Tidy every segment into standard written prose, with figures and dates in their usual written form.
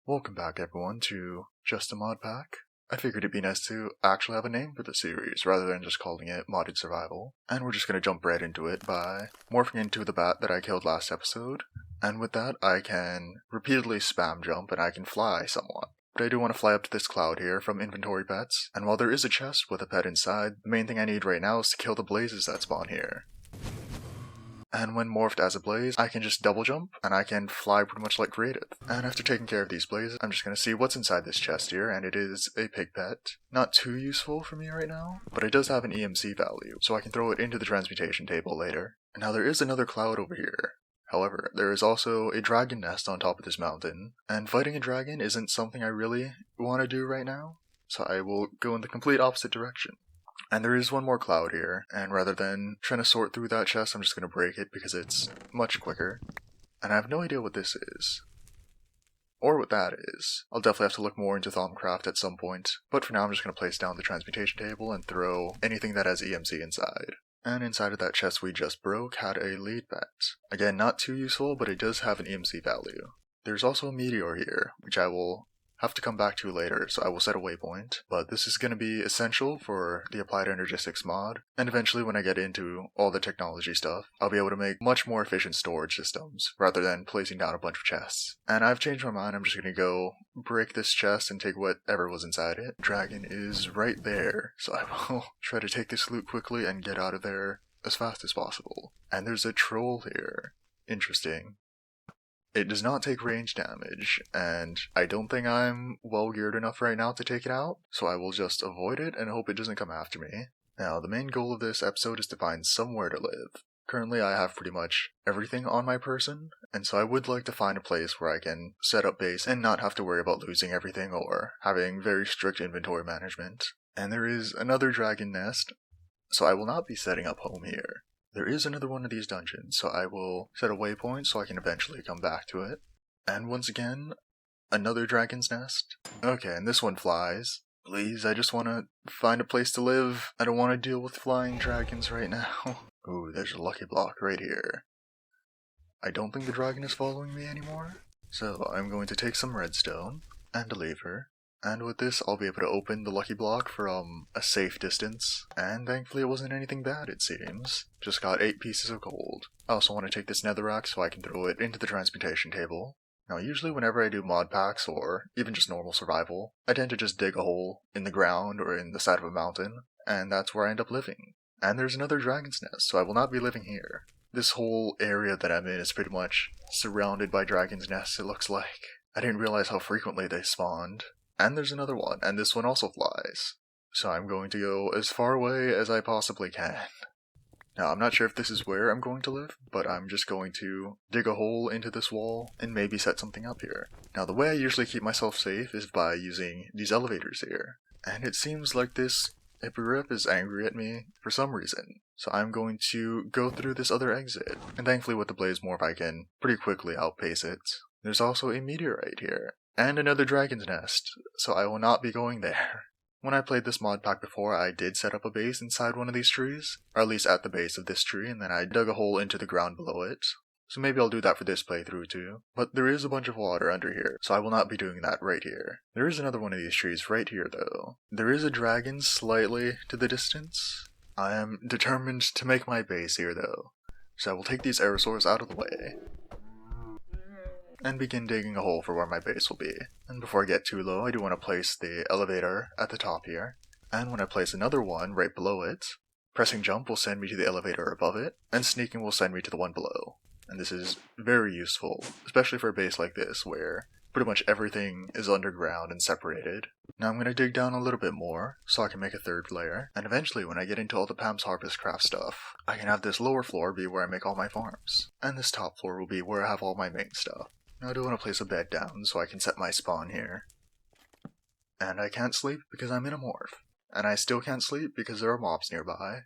Welcome back everyone to Just a Modpack. I figured it'd be nice to actually have a name for the series rather than just calling it Modded Survival. And we're just going to jump right into it by morphing into the bat that I killed last episode. And with that I can repeatedly spam jump and I can fly somewhat. But I do want to fly up to this cloud here from inventory pets. And while there is a chest with a pet inside, the main thing I need right now is to kill the blazes that spawn here. And when morphed as a blaze, I can just double jump, and I can fly pretty much like creative. And after taking care of these blazes, I'm just going to see what's inside this chest here, and it is a pig pet. Not too useful for me right now, but it does have an EMC value, so I can throw it into the transmutation table later. And now there is another cloud over here. However, there is also a dragon nest on top of this mountain, and fighting a dragon isn't something I really want to do right now, so I will go in the complete opposite direction. And there is one more cloud here, and rather than trying to sort through that chest, I'm just going to break it because it's much quicker. And I have no idea what this is. Or what that is. I'll definitely have to look more into Thaumcraft at some point, but for now I'm just going to place down the transmutation table and throw anything that has EMC inside. And inside of that chest we just broke had a lead pet. Again, not too useful, but it does have an EMC value. There's also a meteor here, which I will have to come back to later, so I will set a waypoint, but this is going to be essential for the Applied Energistics mod, and eventually when I get into all the technology stuff, I'll be able to make much more efficient storage systems, rather than placing down a bunch of chests. And I've changed my mind, I'm just going to go break this chest and take whatever was inside it. Dragon is right there, so I will try to take this loot quickly and get out of there as fast as possible. And there's a troll here. Interesting. It does not take range damage, and I don't think I'm well geared enough right now to take it out, so I will just avoid it and hope it doesn't come after me. Now, the main goal of this episode is to find somewhere to live. Currently I have pretty much everything on my person, and so I would like to find a place where I can set up base and not have to worry about losing everything or having very strict inventory management. And there is another dragon nest, so I will not be setting up home here. There is another one of these dungeons, so I will set a waypoint so I can eventually come back to it. And once again, another dragon's nest. Okay, and this one flies. Please, I just want to find a place to live. I don't want to deal with flying dragons right now. Ooh, there's a lucky block right here. I don't think the dragon is following me anymore. So I'm going to take some redstone and a lever. And with this, I'll be able to open the lucky block from a safe distance. And thankfully it wasn't anything bad, it seems. Just got 8 pieces of gold. I also want to take this netherrack so I can throw it into the transmutation table. Now usually whenever I do mod packs, or even just normal survival, I tend to just dig a hole in the ground or in the side of a mountain, and that's where I end up living. And there's another dragon's nest, so I will not be living here. This whole area that I'm in is pretty much surrounded by dragon's nests, it looks like. I didn't realize how frequently they spawned. And there's another one, and this one also flies. So I'm going to go as far away as I possibly can. Now, I'm not sure if this is where I'm going to live, but I'm just going to dig a hole into this wall and maybe set something up here. Now, the way I usually keep myself safe is by using these elevators here. And it seems like this hippogriff is angry at me for some reason. So I'm going to go through this other exit. And thankfully with the blaze morph I can pretty quickly outpace it. There's also a meteorite here. And another dragon's nest, so I will not be going there. When I played this mod pack before, I did set up a base inside one of these trees, or at least at the base of this tree, and then I dug a hole into the ground below it. So maybe I'll do that for this playthrough too. But there is a bunch of water under here, so I will not be doing that right here. There is another one of these trees right here though. There is a dragon slightly to the distance. I am determined to make my base here though, so I will take these aerosaurs out of the way and begin digging a hole for where my base will be. And before I get too low, I do want to place the elevator at the top here. And when I place another one right below it, pressing jump will send me to the elevator above it, and sneaking will send me to the one below. And this is very useful, especially for a base like this, where pretty much everything is underground and separated. Now I'm going to dig down a little bit more, so I can make a third layer, and eventually when I get into all the Pam's Harvest Craft stuff, I can have this lower floor be where I make all my farms, and this top floor will be where I have all my main stuff. Now I do want to place a bed down so I can set my spawn here. And I can't sleep because I'm in a morph. And I still can't sleep because there are mobs nearby.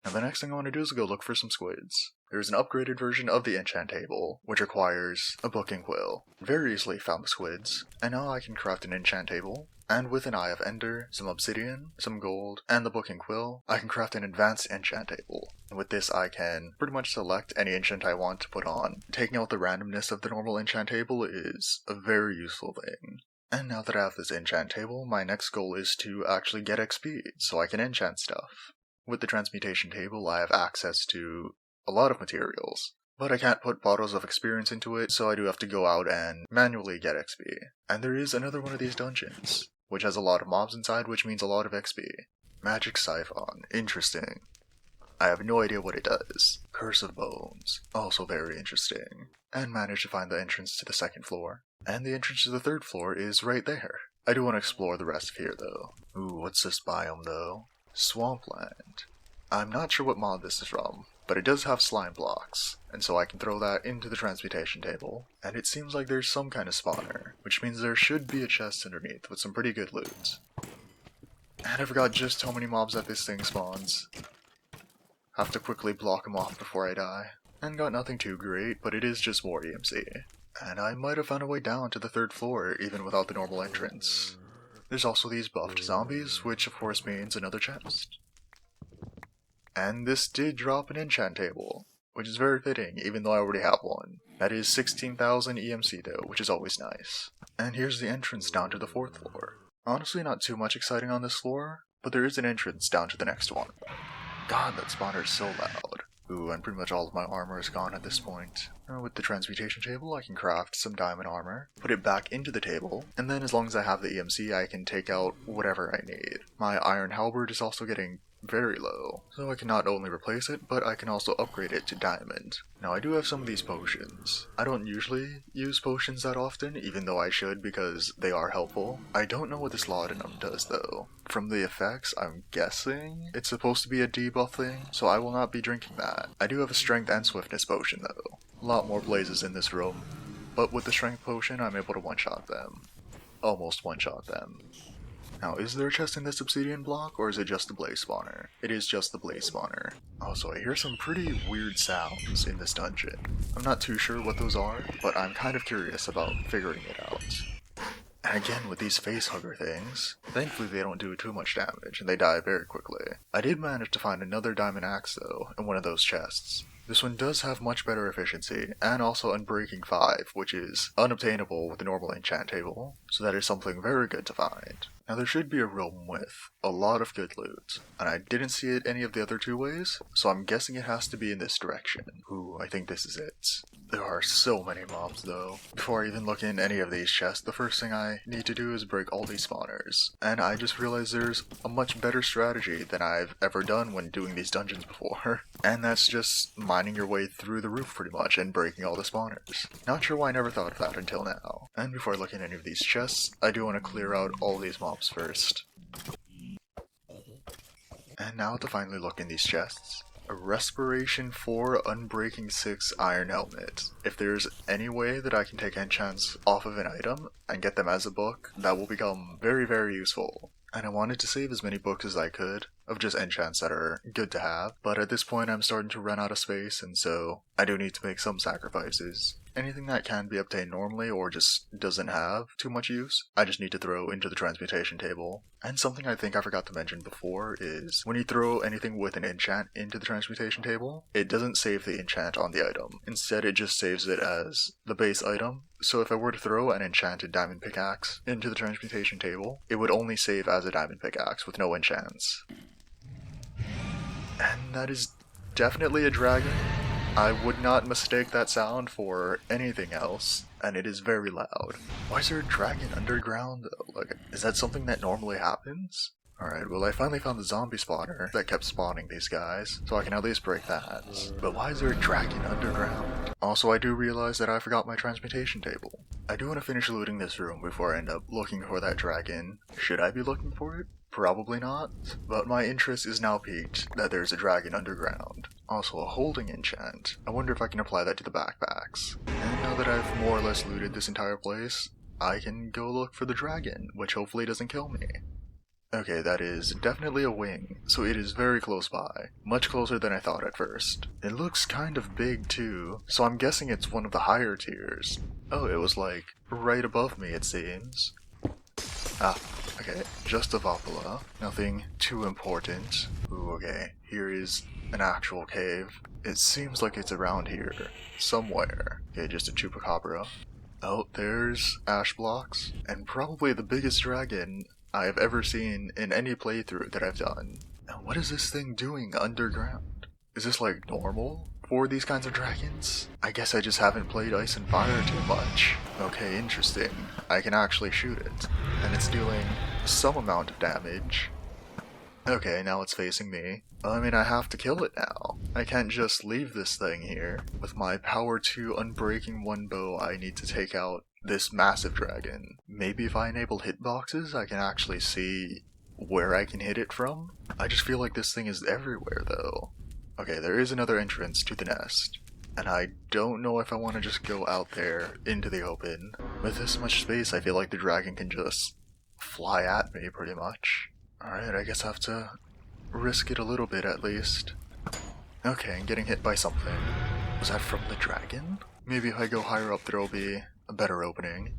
Now the next thing I want to do is go look for some squids. There's an upgraded version of the enchant table, which requires a book and quill. Very easily found the squids, and now I can craft an enchant table, and with an Eye of Ender, some obsidian, some gold, and the book and quill, I can craft an advanced enchant table. And with this I can pretty much select any enchant I want to put on. Taking out the randomness of the normal enchant table is a very useful thing. And now that I have this enchant table, my next goal is to actually get XP, so I can enchant stuff. With the transmutation table, I have access to a lot of materials, but I can't put bottles of experience into it, so I do have to go out and manually get XP. And there is another one of these dungeons, which has a lot of mobs inside, which means a lot of XP. Magic Siphon, interesting. I have no idea what it does. Curse of Bones, also very interesting. And managed to find the entrance to the second floor. And the entrance to the third floor is right there. I do want to explore the rest of here though. Ooh, what's this biome though? Swampland. I'm not sure what mod this is from, but it does have slime blocks, and so I can throw that into the transmutation table, and it seems like there's some kind of spawner, which means there should be a chest underneath with some pretty good loot. And I forgot just how many mobs that this thing spawns. Have to quickly block them off before I die. And got nothing too great, but it is just more EMC. And I might have found a way down to the third floor even without the normal entrance. There's also these buffed zombies, which of course means another chest. And this did drop an enchant table, which is very fitting, even though I already have one. That is 16,000 EMC though, which is always nice. And here's the entrance down to the fourth floor. Honestly, not too much exciting on this floor, but there is an entrance down to the next one. God, that spawner is so loud. Ooh, and pretty much all of my armor is gone at this point. With the transmutation table, I can craft some diamond armor, put it back into the table, and then as long as I have the EMC, I can take out whatever I need. My iron halberd is also getting very low, so I can not only replace it, but I can also upgrade it to diamond. Now I do have some of these potions. I don't usually use potions that often, even though I should because they are helpful. I don't know what this laudanum does though. From the effects, I'm guessing it's supposed to be a debuff thing, so I will not be drinking that. I do have a strength and swiftness potion though. A lot more blazes in this room, but with the strength potion I'm able to one-shot them. Almost one-shot them. Now, is there a chest in this obsidian block, or is it just the blaze spawner? It is just the blaze spawner. Also, I hear some pretty weird sounds in this dungeon. I'm not too sure what those are, but I'm kind of curious about figuring it out. And again, with these facehugger things, thankfully they don't do too much damage, and they die very quickly. I did manage to find another diamond axe, though, in one of those chests. This one does have much better efficiency, and also Unbreaking 5, which is unobtainable with the normal enchant table, so that is something very good to find. Now there should be a room with a lot of good loot, and I didn't see it any of the other two ways, so I'm guessing it has to be in this direction. Ooh, I think this is it. There are so many mobs though. Before I even look in any of these chests, the first thing I need to do is break all these spawners. And I just realized there's a much better strategy than I've ever done when doing these dungeons before. And that's just mining your way through the roof pretty much and breaking all the spawners. Not sure why I never thought of that until now. And before I look in any of these chests, I do want to clear out all these mobs first. And now to finally look in these chests. A Respiration 4 Unbreaking 6 Iron Helmet. If there's any way that I can take enchants off of an item and get them as a book, that will become very, very useful. And I wanted to save as many books as I could of just enchants that are good to have, but at this point I'm starting to run out of space, and so I do need to make some sacrifices. Anything that can be obtained normally or just doesn't have too much use, I just need to throw into the transmutation table. And something I think I forgot to mention before is, when you throw anything with an enchant into the transmutation table, it doesn't save the enchant on the item. Instead, it just saves it as the base item. So if I were to throw an enchanted diamond pickaxe into the transmutation table, it would only save as a diamond pickaxe with no enchants. And that is definitely a dragon. I would not mistake that sound for anything else, and it is very loud. Why is there a dragon underground though? Like, is that something that normally happens? Alright, well I finally found the zombie spawner that kept spawning these guys, so I can at least break that. But why is there a dragon underground? Also, I do realize that I forgot my transmutation table. I do want to finish looting this room before I end up looking for that dragon. Should I be looking for it? Probably not, but my interest is now piqued that there's a dragon underground. Also a holding enchant. I wonder if I can apply that to the backpacks. And now that I've more or less looted this entire place, I can go look for the dragon, which hopefully doesn't kill me. Okay, that is definitely a wing, so it is very close by. Much closer than I thought at first. It looks kind of big too, so I'm guessing it's one of the higher tiers. Oh, it was like right above me, it seems. Ah, okay, just a Vapala. Nothing too important. Ooh, okay, here is an actual cave. It seems like it's around here, somewhere. Okay, just a chupacabra. Oh, there's ash blocks, and probably the biggest dragon I've ever seen in any playthrough that I've done. And what is this thing doing underground? Is this like normal for these kinds of dragons? I guess I just haven't played Ice and Fire too much. Okay, interesting. I can actually shoot it, and it's doing some amount of damage. Okay, now it's facing me. I mean, I have to kill it now. I can't just leave this thing here. With my power 2 unbreaking 1 bow, I need to take out this massive dragon. Maybe if I enable hitboxes, I can actually see where I can hit it from? I just feel like this thing is everywhere, though. Okay, there is another entrance to the nest. And I don't know if I want to just go out there into the open. With this much space, I feel like the dragon can just fly at me, pretty much. Alright, I guess I have to risk it a little bit at least. Okay, I'm getting hit by something. Was that from the dragon? Maybe if I go higher up there'll be a better opening.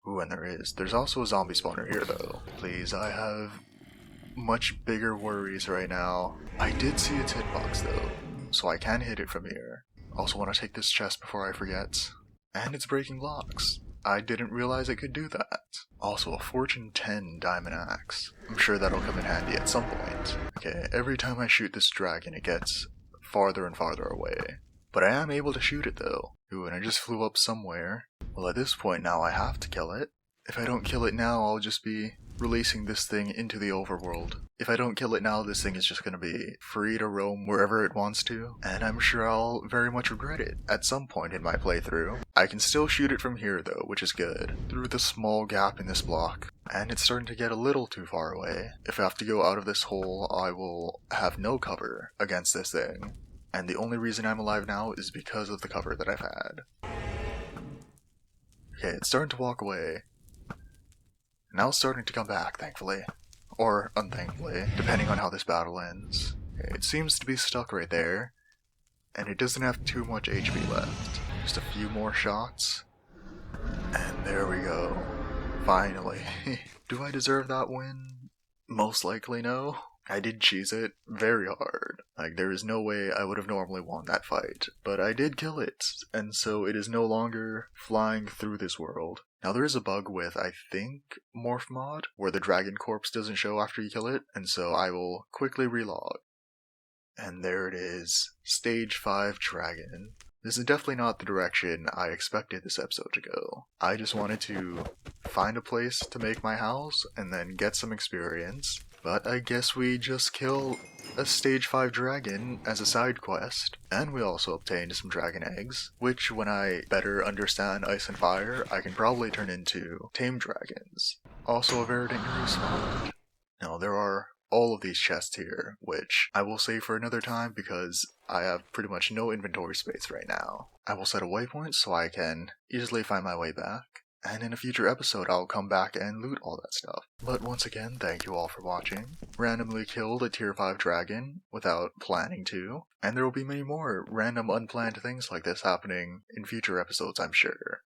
Ooh, and there is. There's also a zombie spawner here though. Please, I have much bigger worries right now. I did see its hitbox though, so I can hit it from here. Also want to take this chest before I forget. And it's breaking locks. I didn't realize it could do that. Also, a Fortune 10 diamond axe. I'm sure that'll come in handy at some point. Okay, every time I shoot this dragon, it gets farther and farther away. But I am able to shoot it though. Ooh, and I just flew up somewhere. Well, at this point now, I have to kill it. If I don't kill it now, I'll just be releasing this thing into the overworld. If I don't kill it now, this thing is just gonna be free to roam wherever it wants to, and I'm sure I'll very much regret it at some point in my playthrough. I can still shoot it from here though, which is good, through the small gap in this block, and it's starting to get a little too far away. If I have to go out of this hole, I will have no cover against this thing, and the only reason I'm alive now is because of the cover that I've had. Okay, it's starting to walk away. Now it's starting to come back, thankfully. Or unthankfully, depending on how this battle ends. It seems to be stuck right there, and it doesn't have too much HP left. Just a few more shots, and there we go. Finally. Do I deserve that win? Most likely no. I did cheese it very hard. Like, there is no way I would have normally won that fight. But I did kill it, and so it is no longer flying through this world. Now there is a bug with, I think, Morph Mod, where the dragon corpse doesn't show after you kill it, and so I will quickly relog. And there it is. Stage 5 Dragon. This is definitely not the direction I expected this episode to go. I just wanted to find a place to make my house, and then get some experience. But I guess we just kill a stage 5 dragon as a side quest, and we also obtained some dragon eggs, which when I better understand Ice and Fire, I can probably turn into tame dragons. Also a Verdant Respawn. Now there are all of these chests here, which I will save for another time because I have pretty much no inventory space right now. I will set a waypoint so I can easily find my way back. And in a future episode, I'll come back and loot all that stuff. But once again, thank you all for watching. Randomly killed a tier 5 dragon without planning to. And there will be many more random unplanned things like this happening in future episodes, I'm sure.